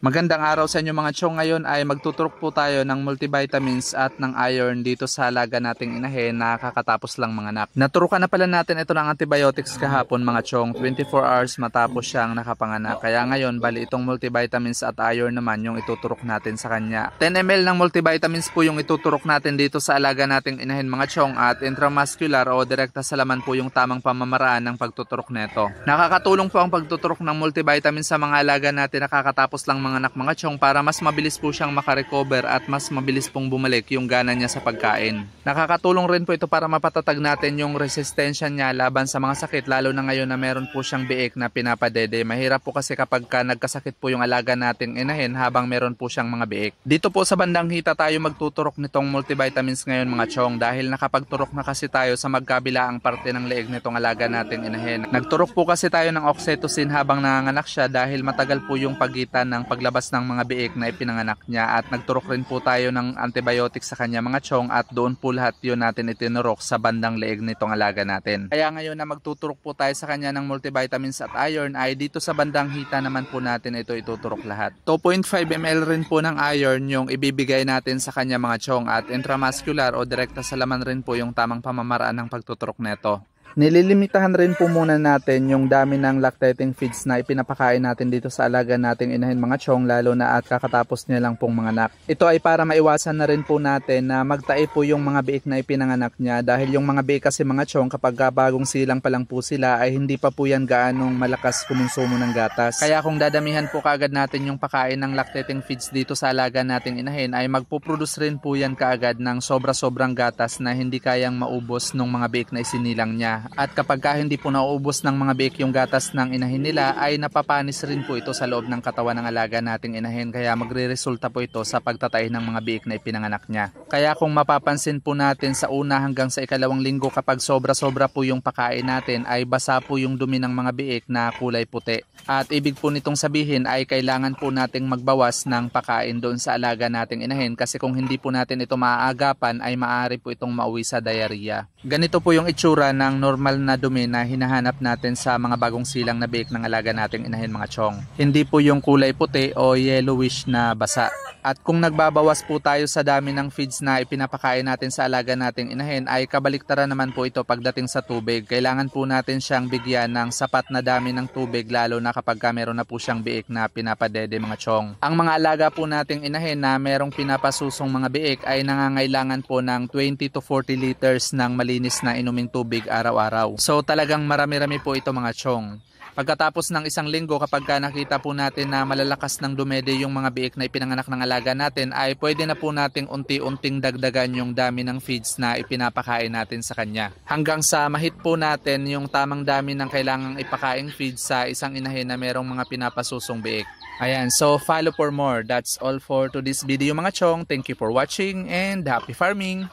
Magandang araw sa inyo mga chong. Ngayon ay magtuturok po tayo ng multivitamins at ng iron dito sa alaga nating inahin na kakatapos lang manganak. Naturukan na pala natin ito ng antibiotics kahapon mga chong, 24 hours matapos siyang nakapanganak. Kaya ngayon bali itong multivitamins at iron naman yung ituturok natin sa kanya. 10 ml ng multivitamins po yung ituturok natin dito sa alaga nating inahin mga chong, at intramuscular o direkta sa laman po yung tamang pamamaraan ng pagtuturok nito. Nakakatulong po ang pagtuturok ng multivitamins sa mga alaga natin na kakatapos lang mga anak mga chong para mas mabilis po siyang makarecover at mas mabilis pong bumalik yung gana niya sa pagkain. Nakakatulong rin po ito para mapatatag natin yung resistensya niya laban sa mga sakit, lalo na ngayon na meron po siyang biik na pinapadede. Mahirap po kasi kapag nagkasakit po yung alaga nating inahin habang meron po siyang mga biik. Dito po sa bandang hita tayo magtuturok nitong multivitamins ngayon mga chong, dahil nakapagturok na kasi tayo sa magkabilaang parte ng leeg nitong alaga nating inahin. Nagturok po kasi tayo ng oxytocin habang nanganganak siya dahil matagal po yung pagitan ng paglabas ng mga biik na ipinanganak niya, at nagturok rin po tayo ng antibiotics sa kanya mga chong, at doon po lahat yun natin itinurok sa bandang leeg nitong alaga natin. Kaya ngayon na magtuturok po tayo sa kanya ng multivitamins at iron ay dito sa bandang hita naman po natin ito ituturok lahat. 2.5 ml rin po ng iron yung ibibigay natin sa kanya mga chong, at intramuscular o direkta sa laman rin po yung tamang pamamaraan ng pagtuturok neto. Nililimitahan rin po muna natin yung dami ng lactating feeds na ipinapakain natin dito sa alaga nating inahin mga chong, lalo na at kakatapos niya lang pong manganak. Ito ay para maiwasan na rin po natin na magtae po yung mga biik na ipinanganak niya, dahil yung mga biik kasi mga chong kapag bagong silang pa lang po sila ay hindi pa po yan gaanong malakas kumonsumo ng gatas. Kaya kung dadamihan po kaagad natin yung pakain ng lactating feeds dito sa alaga nating inahin ay magpuproduce rin po yan kaagad ng sobra-sobrang gatas na hindi kayang maubos ng mga biik na isinilang niya. At kapag hindi po nauubos ng mga biik yung gatas ng inahin nila ay napapanis rin po ito sa loob ng katawan ng alaga nating inahin, kaya magre-resulta po ito sa pagtatay ng mga biik na ipinanganak niya. Kaya kung mapapansin po natin sa una hanggang sa ikalawang linggo, kapag sobra-sobra po yung pakain natin ay basa po yung dumi ng mga biik na kulay puti. At ibig po nitong sabihin ay kailangan po nating magbawas ng pakain doon sa alaga nating inahin, kasi kung hindi po natin ito maaagapan ay maaari po itong mauwi sa diarrhea. Ganito po yung itsura ng normal na dumi na hinahanap natin sa mga bagong silang na biik ng alaga nating inahin mga chong. Hindi po yung kulay puti o yellowish na basa. At kung nagbabawas po tayo sa dami ng feeds na ipinapakain natin sa alaga nating inahin ay kabaliktaran naman po ito pagdating sa tubig. Kailangan po natin siyang bigyan ng sapat na dami ng tubig, lalo na kapag meron na po siyang biik na pinapadede mga chong. Ang mga alaga po nating inahin na merong pinapasusong mga biik ay nangangailangan po ng 20 to 40 liters ng malinis na inuming tubig araw-araw. So talagang marami-rami po ito mga chong. Pagkatapos ng isang linggo, kapag nakita po natin na malalakas ng dumede yung mga biik na ipinanganak ng alaga natin, ay pwede na po nating unti-unting dagdagan yung dami ng feeds na ipinapakain natin sa kanya. Hanggang sa mahit po natin yung tamang dami ng kailangang ipakaing feeds sa isang inahin na merong mga pinapasusong biik. Ayan, so follow for more. That's all for today's video mga chong. Thank you for watching and happy farming!